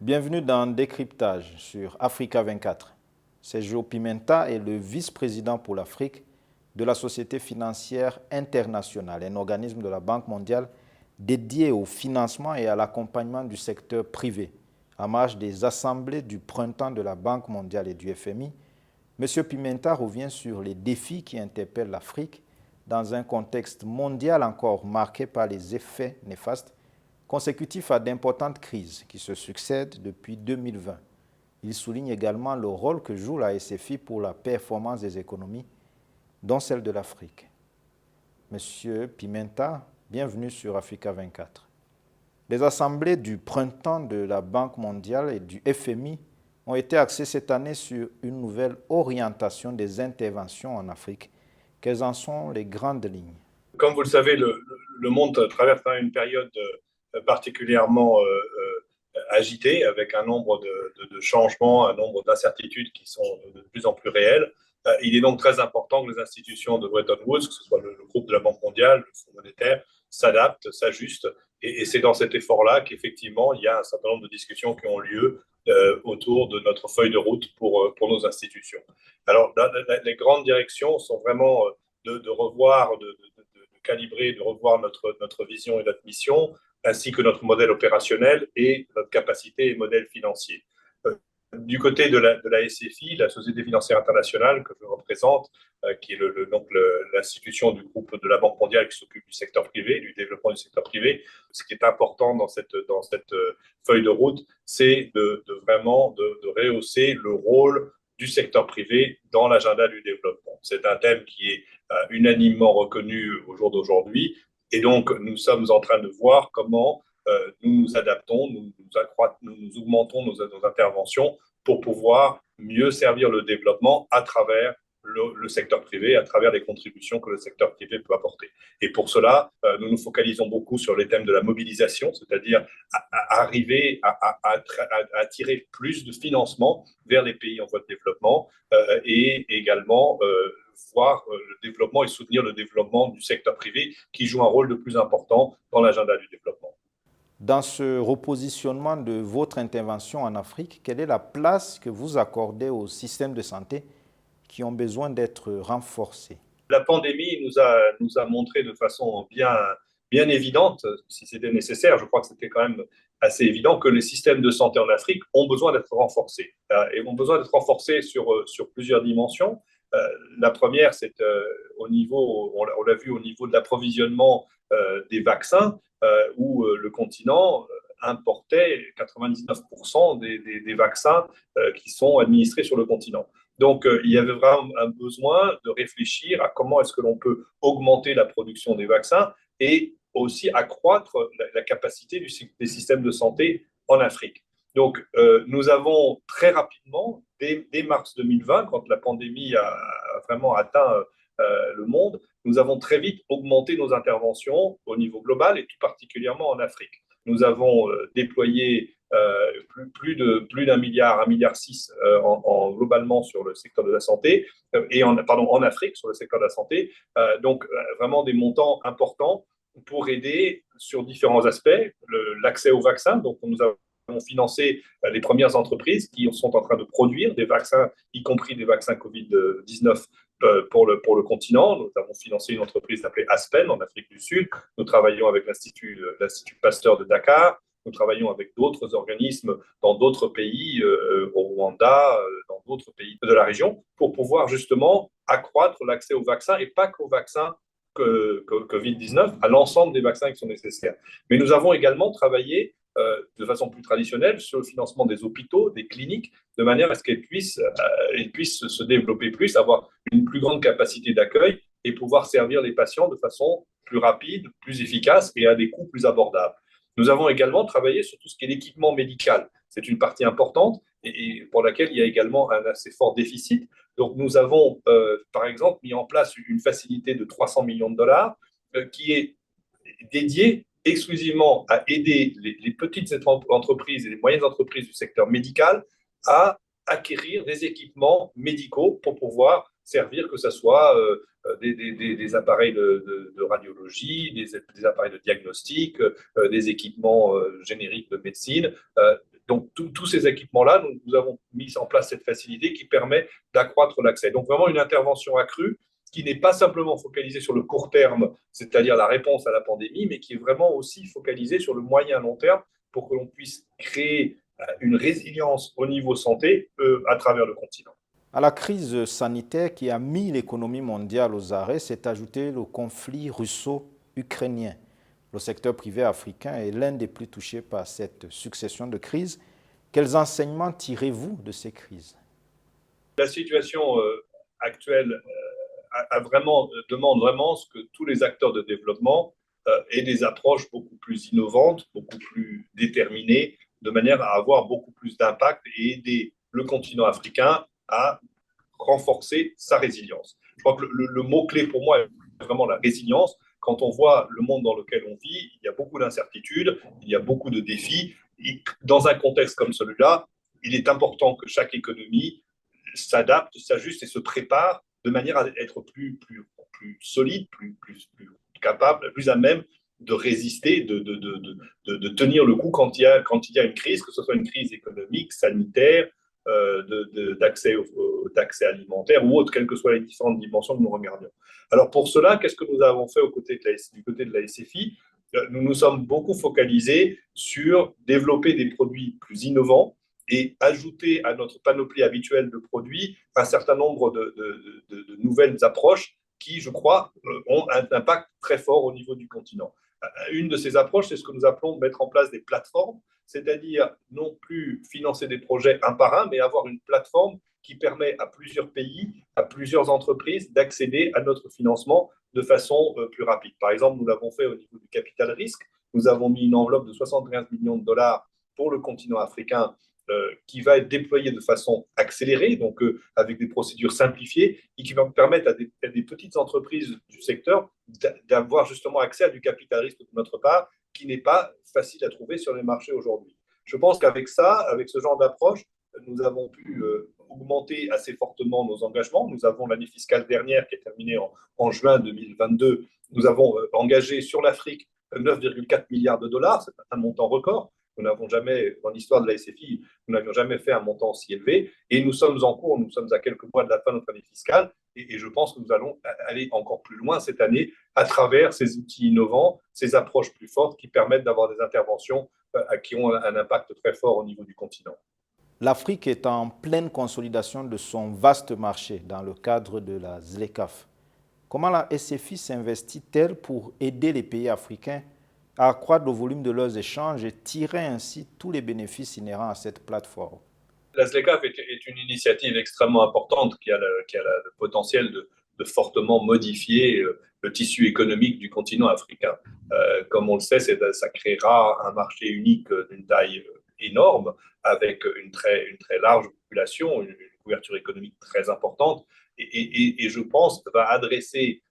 Bienvenue dans Décryptage sur Africa 24. C'est Joe Pimenta et le vice-président pour l'Afrique de la Société financière internationale, un organisme de la Banque mondiale dédié au financement et à l'accompagnement du secteur privé. À marge des assemblées du printemps de la Banque mondiale et du FMI, M. Pimenta revient sur les défis qui interpellent l'Afrique dans un contexte mondial encore marqué par les effets néfastes consécutifs à d'importantes crises qui se succèdent depuis 2020. Il souligne également le rôle que joue la SFI pour la performance des économies, dont celle de l'Afrique. Monsieur Pimenta, bienvenue sur Africa 24. Les assemblées du printemps de la Banque mondiale et du FMI ont été axées cette année sur une nouvelle orientation des interventions en Afrique. Quelles en sont les grandes lignes? Comme vous le savez, le monde traverse une période particulièrement agitée, avec un nombre de changements, un nombre d'incertitudes qui sont de plus en plus réelles. Il est donc très important que les institutions de Bretton Woods, que ce soit le groupe de la Banque mondiale, le Fonds monétaire, s'adaptent, s'ajustent. Et c'est dans cet effort-là qu'effectivement, il y a un certain nombre de discussions qui ont lieu autour de notre feuille de route pour nos institutions. Alors, les grandes directions sont vraiment de revoir, de calibrer, de revoir notre vision et notre mission, ainsi que notre modèle opérationnel et notre capacité et modèle financier. Du côté de la SFI, la Société financière internationale que je représente, qui est l'institution du groupe de la Banque mondiale qui s'occupe du secteur privé, du développement du secteur privé, ce qui est important dans cette feuille de route, c'est vraiment de rehausser le rôle du secteur privé dans l'agenda du développement. C'est un thème qui est unanimement reconnu au jour d'aujourd'hui. Et donc, nous sommes en train de voir comment nous nous adaptons, nous augmentons nos interventions pour pouvoir mieux servir le développement à travers le secteur privé, à travers les contributions que le secteur privé peut apporter. Et pour cela, nous nous focalisons beaucoup sur les thèmes de la mobilisation, c'est-à-dire arriver à attirer plus de financement vers les pays en voie de développement et également voir le développement et soutenir le développement du secteur privé qui joue un rôle de plus important dans l'agenda du développement. Dans ce repositionnement de votre intervention en Afrique, quelle est la place que vous accordez aux systèmes de santé qui ont besoin d'être renforcés? La pandémie nous a montré de façon bien évidente, si c'était nécessaire, je crois que c'était quand même assez évident, que les systèmes de santé en Afrique ont besoin d'être renforcés. Et ont besoin d'être renforcés sur plusieurs dimensions. La première, c'est au niveau, on l'a vu au niveau de l'approvisionnement des vaccins, où le continent importait 99% des vaccins qui sont administrés sur le continent. Donc, il y avait vraiment un besoin de réfléchir à comment est-ce que l'on peut augmenter la production des vaccins et aussi accroître la capacité des systèmes de santé en Afrique. Donc, nous avons très rapidement, dès mars 2020, quand la pandémie a vraiment atteint le monde, nous avons très vite augmenté nos interventions au niveau global et tout particulièrement en Afrique. Nous avons déployé plus d'un milliard, 1,6 milliard globalement sur le secteur de la santé, en Afrique sur le secteur de la santé. Donc, vraiment des montants importants pour aider sur différents aspects, l'accès aux vaccins. Donc, nous avons financé les premières entreprises qui sont en train de produire des vaccins, y compris des vaccins Covid-19 pour le continent. Nous avons financé une entreprise appelée Aspen en Afrique du Sud. Nous travaillons avec l'Institut Pasteur de Dakar. Nous travaillons avec d'autres organismes dans d'autres pays, au Rwanda, dans d'autres pays de la région, pour pouvoir justement accroître l'accès aux vaccins et pas qu'aux vaccins Covid-19, à l'ensemble des vaccins qui sont nécessaires. Mais nous avons également travaillé de façon plus traditionnelle sur le financement des hôpitaux, des cliniques, de manière à ce qu'elles puissent se développer plus, avoir une plus grande capacité d'accueil et pouvoir servir les patients de façon plus rapide, plus efficace et à des coûts plus abordables. Nous avons également travaillé sur tout ce qui est l'équipement médical. C'est une partie importante et pour laquelle il y a également un assez fort déficit. Donc, nous avons, par exemple, mis en place une facilité de 300 millions de dollars qui est dédiée exclusivement à aider les petites entreprises et les moyennes entreprises du secteur médical à acquérir des équipements médicaux pour pouvoir servir, que ce soit des appareils de radiologie, des appareils de diagnostic, des équipements génériques de médecine, Donc, tous ces équipements-là, nous avons mis en place cette facilité qui permet d'accroître l'accès. Donc, vraiment une intervention accrue qui n'est pas simplement focalisée sur le court terme, c'est-à-dire la réponse à la pandémie, mais qui est vraiment aussi focalisée sur le moyen long terme pour que l'on puisse créer une résilience au niveau santé à travers le continent. À la crise sanitaire qui a mis l'économie mondiale aux arrêts s'est ajouté le conflit russo-ukrainien. Le secteur privé africain est l'un des plus touchés par cette succession de crises. Quels enseignements tirez-vous de ces crises? La situation actuelle demande vraiment ce que tous les acteurs de développement aient des approches beaucoup plus innovantes, beaucoup plus déterminées, de manière à avoir beaucoup plus d'impact et aider le continent africain à renforcer sa résilience. Je crois que le mot-clé pour moi est vraiment la résilience. Quand on voit le monde dans lequel on vit, il y a beaucoup d'incertitudes, il y a beaucoup de défis. Et dans un contexte comme celui-là, il est important que chaque économie s'adapte, s'ajuste et se prépare de manière à être plus solide, plus capable, plus à même de résister, de tenir le coup quand il y a une crise, que ce soit une crise économique, sanitaire, d'accès alimentaire ou autre, quelles que soient les différentes dimensions que nous regardions. Alors pour cela, qu'est-ce que nous avons fait du côté de la SFI? Nous nous sommes beaucoup focalisés sur développer des produits plus innovants et ajouter à notre panoplie habituelle de produits un certain nombre de nouvelles approches qui, je crois, ont un impact très fort au niveau du continent. Une de ces approches, c'est ce que nous appelons mettre en place des plateformes, c'est-à-dire non plus financer des projets un par un, mais avoir une plateforme qui permet à plusieurs pays, à plusieurs entreprises d'accéder à notre financement de façon plus rapide. Par exemple, nous l'avons fait au niveau du capital risque. Nous avons mis une enveloppe de 75 millions de dollars pour le continent africain qui va être déployée de façon accélérée, donc avec des procédures simplifiées, et qui va permettre à des petites entreprises du secteur d'avoir justement accès à du capital risque de notre part, qui n'est pas facile à trouver sur les marchés aujourd'hui. Je pense qu'avec ça, avec ce genre d'approche, nous avons pu augmenter assez fortement nos engagements. Nous avons l'année fiscale dernière qui est terminée en juin 2022. Nous avons engagé sur l'Afrique 9,4 milliards de dollars, c'est un montant record. Nous n'avons jamais, dans l'histoire de la SFI, nous n'avions jamais fait un montant aussi élevé. Et nous sommes en cours, nous sommes à quelques mois de la fin de notre année fiscale. Et je pense que nous allons aller encore plus loin cette année à travers ces outils innovants, ces approches plus fortes qui permettent d'avoir des interventions qui ont un impact très fort au niveau du continent. L'Afrique est en pleine consolidation de son vaste marché dans le cadre de la ZLECAf. Comment la SFI s'investit-elle pour aider les pays africains à accroître le volume de leurs échanges et tirer ainsi tous les bénéfices inhérents à cette plateforme? La ZLECAf est une initiative extrêmement importante qui a le potentiel de fortement modifier le tissu économique du continent africain. Comme on le sait, ça créera un marché unique d'une taille énorme, avec une très large population, une couverture économique très importante, et je pense va adresser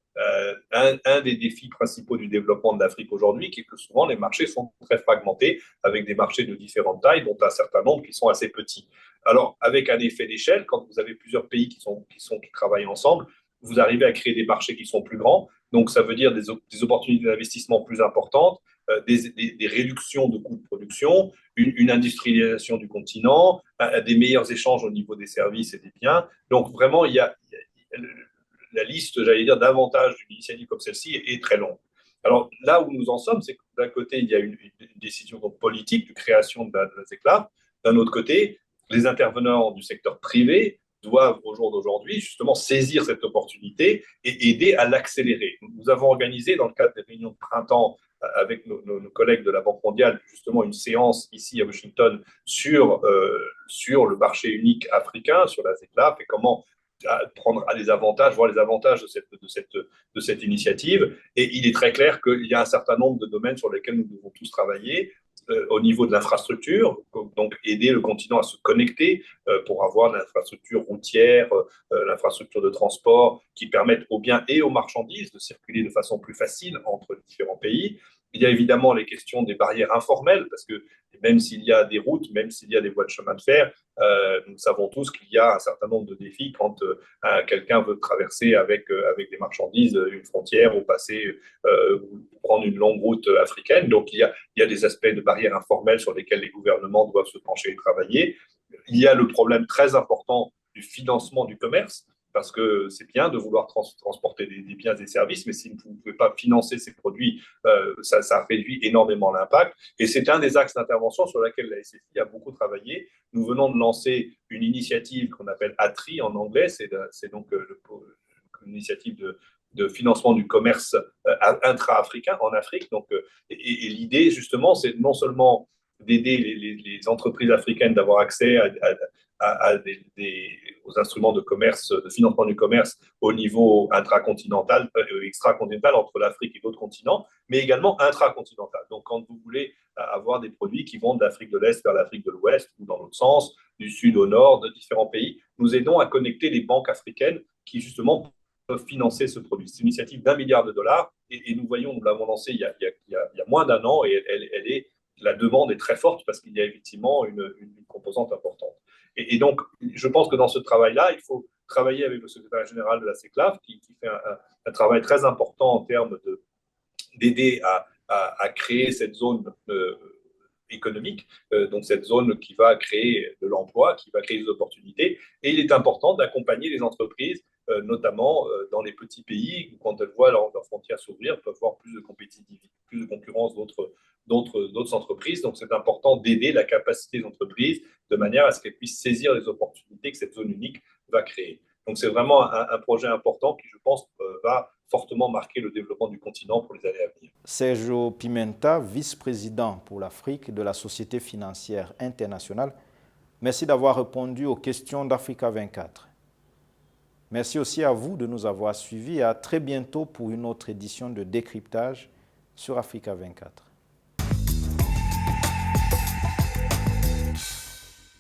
un des défis principaux du développement de l'Afrique aujourd'hui, qui est que souvent les marchés sont très fragmentés, avec des marchés de différentes tailles, dont un certain nombre qui sont assez petits. Alors, avec un effet d'échelle, quand vous avez plusieurs pays qui travaillent ensemble, vous arrivez à créer des marchés qui sont plus grands. Donc, ça veut dire des opportunités d'investissement plus importantes, des réductions de coûts de production, une industrialisation du continent, des meilleurs échanges au niveau des services et des biens. Donc, vraiment, il y a la liste, j'allais dire, d'avantages d'une initiative comme celle-ci est très longue. Alors, là où nous en sommes, c'est que d'un côté, il y a une décision politique de création de la ZLECAf. D'un autre côté, les intervenants du secteur privé doivent, au jour d'aujourd'hui, justement saisir cette opportunité et aider à l'accélérer. Nous avons organisé, dans le cadre des réunions de printemps avec nos collègues de la Banque mondiale, justement une séance ici à Washington sur le marché unique africain, sur la ZLECAf, et comment prendre à des avantages, voir les avantages de cette initiative. Et il est très clair qu'il y a un certain nombre de domaines sur lesquels nous devons tous travailler. Au niveau de l'infrastructure, donc aider le continent à se connecter pour avoir l'infrastructure routière, l'infrastructure de transport qui permettent aux biens et aux marchandises de circuler de façon plus facile entre les différents pays. Il y a évidemment les questions des barrières informelles, parce que même s'il y a des routes, même s'il y a des voies de chemin de fer, nous savons tous qu'il y a un certain nombre de défis quand quelqu'un veut traverser avec des marchandises une frontière ou passer ou prendre une longue route africaine. Donc il y a des aspects de barrières informelles sur lesquels les gouvernements doivent se pencher et travailler. Il y a le problème très important du financement du commerce, parce que c'est bien de vouloir transporter des biens et des services, mais si vous ne pouvez pas financer ces produits, ça réduit énormément l'impact. Et c'est un des axes d'intervention sur lequel la SFI a beaucoup travaillé. Nous venons de lancer une initiative qu'on appelle ATRI en anglais, c'est donc une initiative de financement du commerce intra-africain en Afrique. Donc, et l'idée, justement, c'est non seulement d'aider les entreprises africaines d'avoir accès aux instruments de commerce, de financement du commerce au niveau intracontinental, extracontinental entre l'Afrique et d'autres continents, mais également intracontinental. Donc, quand vous voulez avoir des produits qui vont de l'Afrique de l'Est vers l'Afrique de l'Ouest ou dans l'autre sens, du Sud au Nord, de différents pays, nous aidons à connecter les banques africaines qui, justement, peuvent financer ce produit. C'est une initiative d'1 milliard de dollars et nous voyons, nous l'avons lancée il y a moins d'un an et la demande est très forte parce qu'il y a effectivement une composante importante. Et donc, je pense que dans ce travail-là, il faut travailler avec le secrétaire général de la CECLAF qui fait un travail très important en termes d'aider à créer cette zone économique, donc cette zone qui va créer de l'emploi, qui va créer des opportunités. Et il est important d'accompagner les entreprises, notamment dans les petits pays, où quand elles voient leurs frontières s'ouvrir, peuvent voir plus de compétitivité, plus de concurrence d'autres entreprises. Donc, c'est important d'aider la capacité des entreprises de manière à ce qu'elles puissent saisir les opportunités que cette zone unique va créer. Donc, c'est vraiment un projet important qui, je pense, va fortement marquer le développement du continent pour les années à venir. Sergio Pimenta, vice-président pour l'Afrique de la Société financière internationale, merci d'avoir répondu aux questions d'Africa 24. Merci aussi à vous de nous avoir suivis et à très bientôt pour une autre édition de Décryptage sur Africa 24.